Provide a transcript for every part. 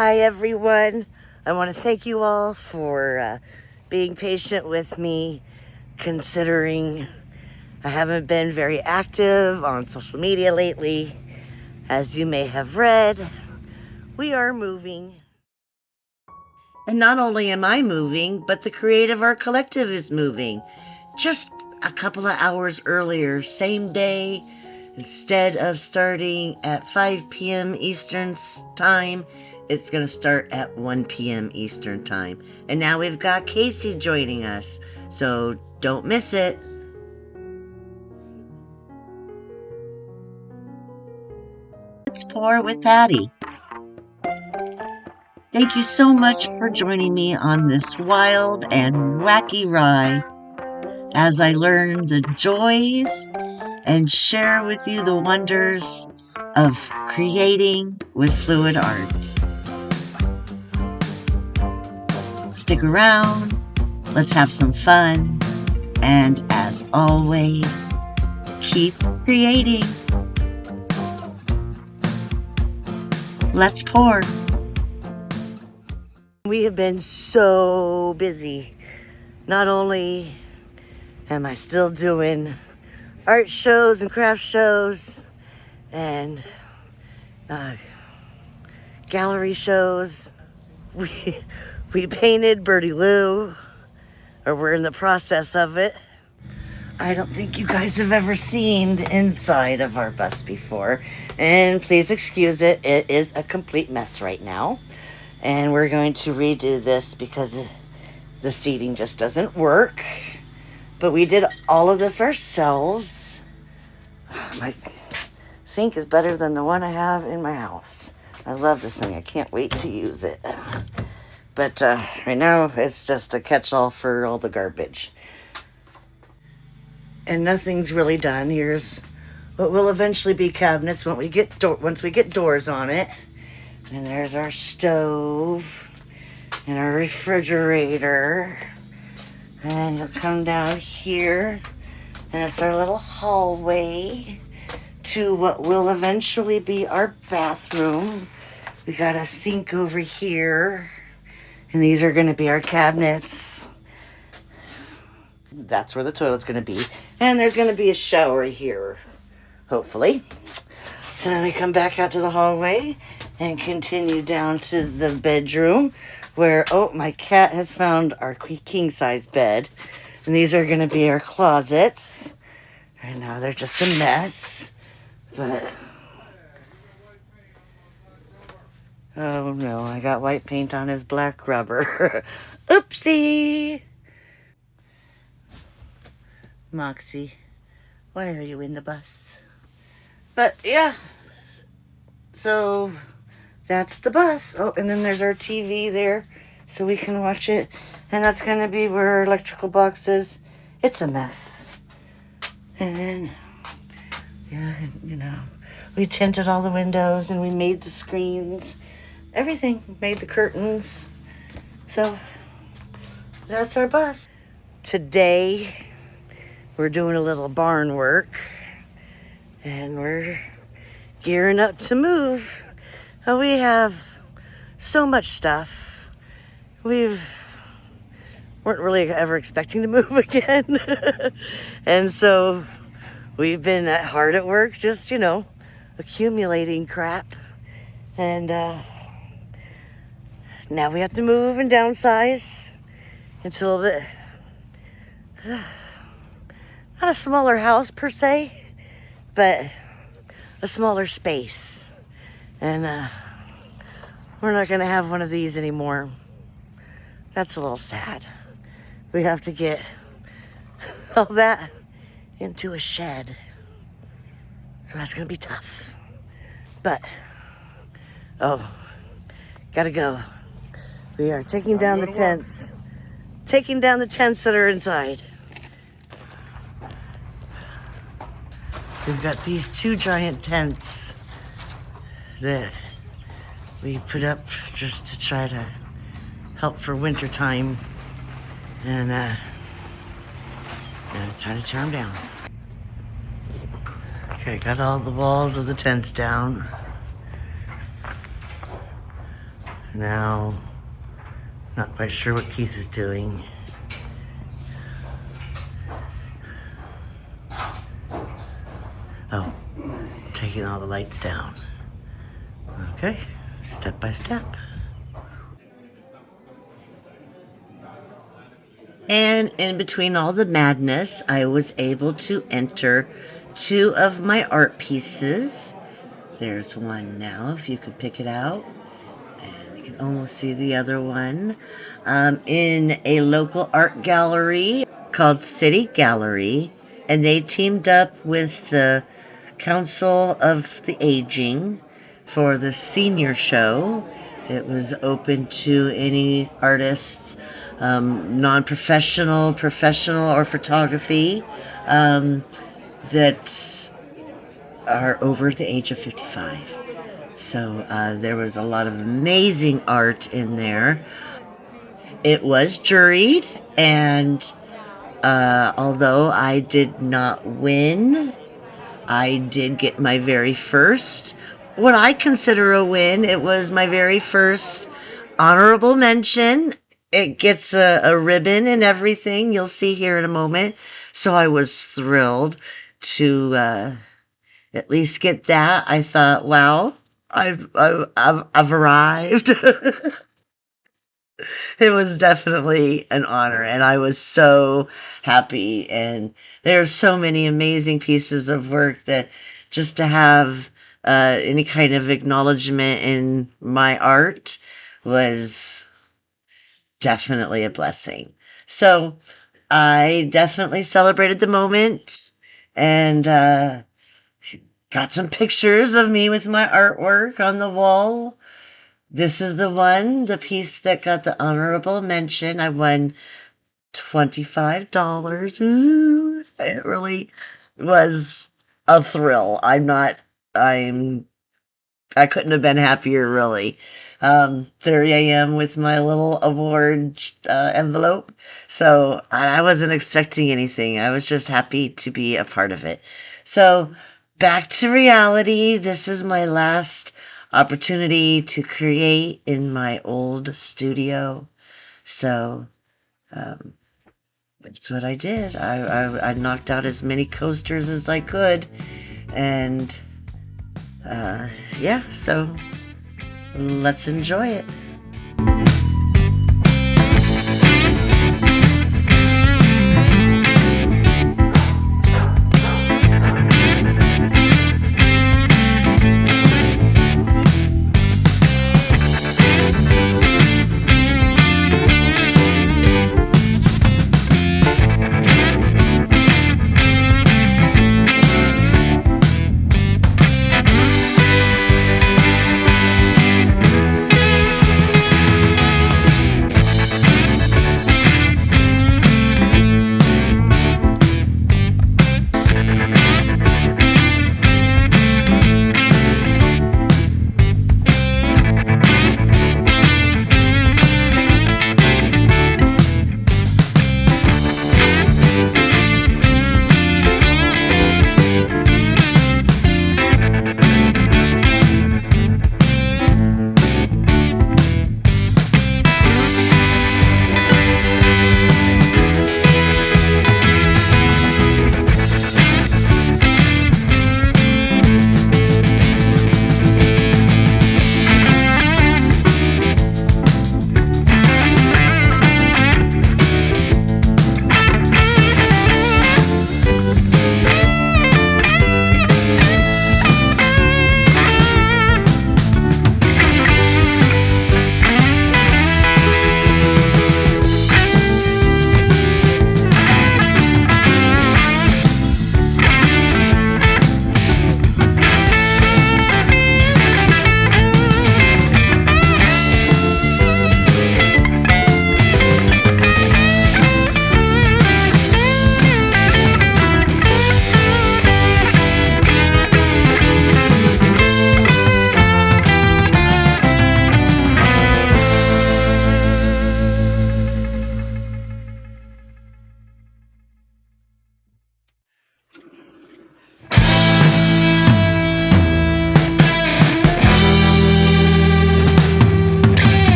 Hi everyone. I want to thank you all for being patient with me, considering I haven't been very active on social media lately. As you may have read, we are moving. And not only am I moving, but the Creative Art Collective is moving. Just a couple of hours earlier, same day, instead of starting at 5 p.m. Eastern time, it's going to start at 1 p.m. Eastern time. And now we've got Casey joining us, so don't miss it. Let's pour with Patty. Thank you so much for joining me on this wild and wacky ride as I learn the joys and share with you the wonders of creating with fluid art. Stick around, let's have some fun, and as always, keep creating. Let's pour. We have been so busy. Not only am I still doing art shows and craft shows and gallery shows. We painted Birdie Lou, or we're in the process of it. I don't think you guys have ever seen the inside of our bus before, and please excuse it. It is a complete mess right now, and we're going to redo this because the seating just doesn't work. But we did all of this ourselves. My sink is better than the one I have in my house. I love this thing. I can't wait to use it. But right now, it's just a catch-all for all the garbage. And nothing's really done. Here's what will eventually be cabinets once we get doors on it. And there's our stove and our refrigerator. And you'll come down here, and it's our little hallway to what will eventually be our bathroom. We got a sink over here, and these are going to be our cabinets. That's where the toilet's going to be. And there's going to be a shower here, hopefully. So then we come back out to the hallway and continue down to the bedroom where, my cat has found our king-size bed. And these are going to be our closets. Right now they're just a mess. But, oh no, I got white paint on his black rubber. Oopsie! Moxie, why are you in the bus? But yeah, so that's the bus. Oh, and then there's our TV there so we can watch it. And that's going to be where our electrical box is. It's a mess. And then, we tinted all the windows and we made the screens. Everything. Made the curtains. So that's our bus. Today, we're doing a little barn work. And we're gearing up to move. We have so much stuff. Weren't really ever expecting to move again. And so we've been hard at work, just, accumulating crap. And now we have to move and downsize into a little bit, not a smaller house per se, but a smaller space. And we're not going to have one of these anymore. That's a little sad. We have to get all that into a shed. So that's going to be tough. But, gotta go. We are taking down the tents. Taking down the tents that are inside. We've got these 2 giant tents that we put up just to try to help for winter time. And it's time to tear them down. Okay, got all the walls of the tents down. Now, not quite sure what Keith is doing. Oh, taking all the lights down. Okay, step by step. And in between all the madness, I was able to enter 2 of my art pieces. There's one now, if you can pick it out. And you can almost see the other one. In a local art gallery called City Gallery. And they teamed up with the Council of the Aging for the senior show. It was open to any artists, non-professional, professional, or photography that are over the age of 55. So there was a lot of amazing art in there. It was juried, and although I did not win, I did get my very first, what I consider a win. It was my very first honorable mention. It gets a ribbon and everything. You'll see here in a moment. So I was thrilled to at least get that. I thought, wow, I've arrived. It was definitely an honor, and I was so happy. And there's so many amazing pieces of work that just to have any kind of acknowledgement in my art was definitely a blessing. So I definitely celebrated the moment and got some pictures of me with my artwork on the wall. This is the piece that got the honorable mention. I won $25. Ooh, it really was a thrill. I couldn't have been happier, really. There I am with my little award envelope. So I wasn't expecting anything. I was just happy to be a part of it. So back to reality. This is my last opportunity to create in my old studio. So that's what I did. I knocked out as many coasters as I could. And yeah, so let's enjoy it.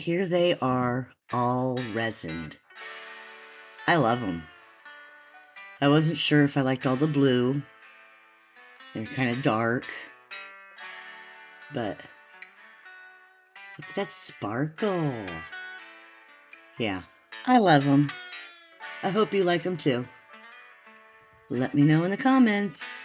here they are, all resined. I love them. I wasn't sure if I liked all the blue. They're kind of dark. But look at that sparkle. Yeah, I love them. I hope you like them too. Let me know in the comments.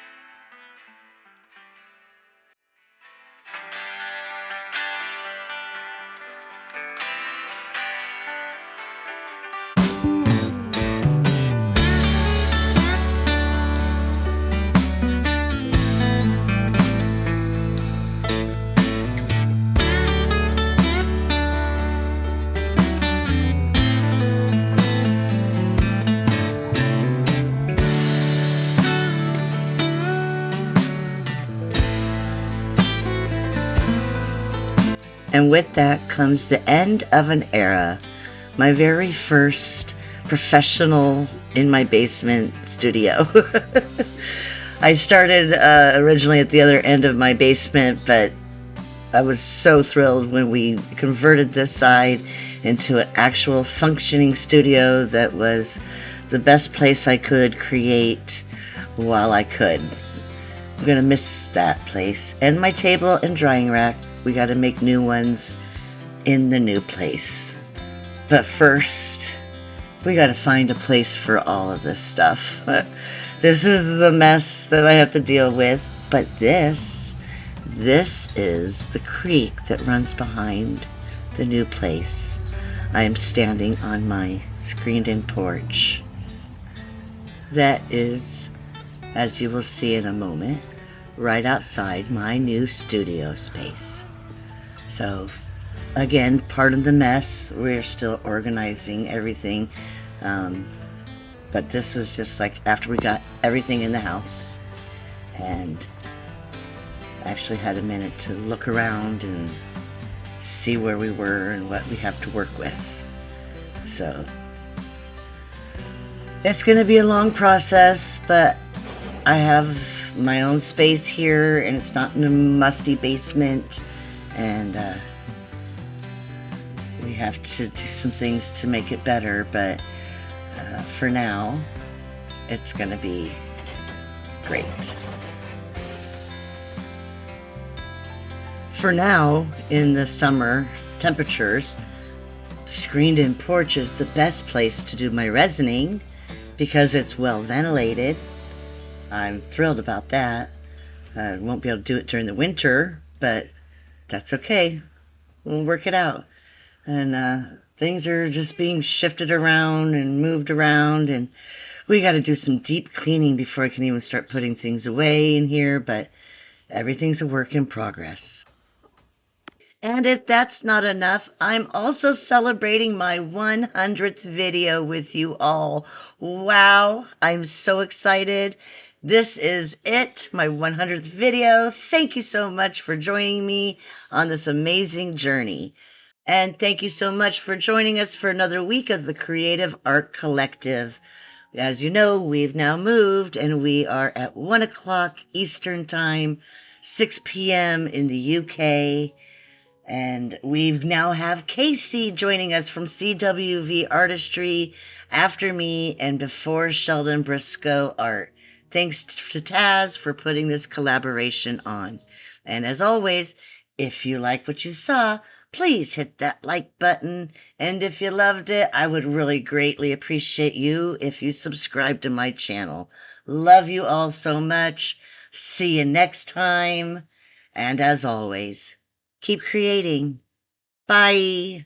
And with that comes the end of an era. My very first professional in my basement studio. I started originally at the other end of my basement, but I was so thrilled when we converted this side into an actual functioning studio that was the best place I could create while I could. I'm gonna miss that place. And my table and drying rack. We got to make new ones in the new place. But first, we got to find a place for all of this stuff. This is the mess that I have to deal with. But this is the creek that runs behind the new place. I am standing on my screened-in porch. That is, as you will see in a moment, right outside my new studio space. So, again, pardon the mess. We're still organizing everything. But this was just like after we got everything in the house. And I actually had a minute to look around and see where we were and what we have to work with. So, it's going to be a long process, but I have my own space here and it's not in a musty basement. And we have to do some things to make it better, but for now, it's going to be great. For now, in the summer temperatures, the screened-in porch is the best place to do my resining because it's well ventilated. I'm thrilled about that. I won't be able to do it during the winter, but that's okay. We'll work it out. And things are just being shifted around and moved around, and we got to do some deep cleaning before I can even start putting things away in here, but everything's a work in progress. And if that's not enough, I'm also celebrating my 100th video with you all. Wow, I'm so excited. This is it, my 100th video. Thank you so much for joining me on this amazing journey. And thank you so much for joining us for another week of the Creative Art Collective. As you know, we've now moved and we are at 1 o'clock Eastern Time, 6 p.m. in the UK. And we now have Casey joining us from CWV Artistry, after me and before Sheldon Briscoe Art. Thanks to Taz for putting this collaboration on. And as always, if you like what you saw, please hit that like button. And if you loved it, I would really greatly appreciate you if you subscribe to my channel. Love you all so much. See you next time. And as always, keep creating. Bye.